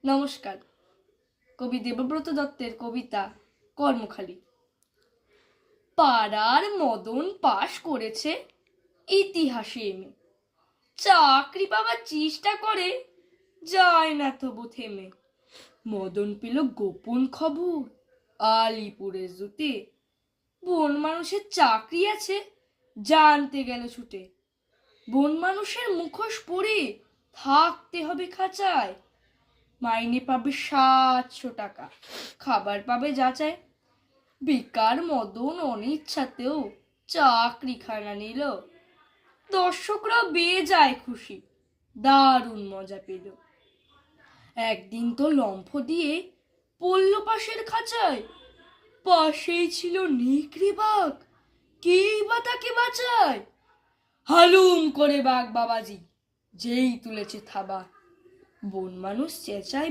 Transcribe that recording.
নমস্কার। কবি দেবব্রত দত্তের কবিতা কর্মখালি। পাড়ার মদন পাশ করেছে ইতিহাসে এমএ, চাকরি পাওয়ার চেষ্টা করে, যায় না তবু থেমে। মদন পেল গোপন খবর আলিপুরের জুতে, বন মানুষের চাকরি আছে, জানতে গেল ছুটে। বন মানুষের মুখোশ পরে থাকতে হবে খাঁচায়, মাইনে পাবে 700 টাকা, খাবার পাবে যাচাই। বেকার মদন অনিচ্ছাতেও চাকরিখানা নিল, দর্শকরা বেজায় খুশি, দারুণ মজা পেল। একদিন তো লম্ফ দিয়ে পড়ল পাশের খাঁচায়, পাশেই ছিল নেকড়ে বাঘ, কেই বা তাকে বাঁচায়। হালুম করে বাঘ বাবাজি যেই তুলেছে থাবা, বন মানুষ চেঁচায়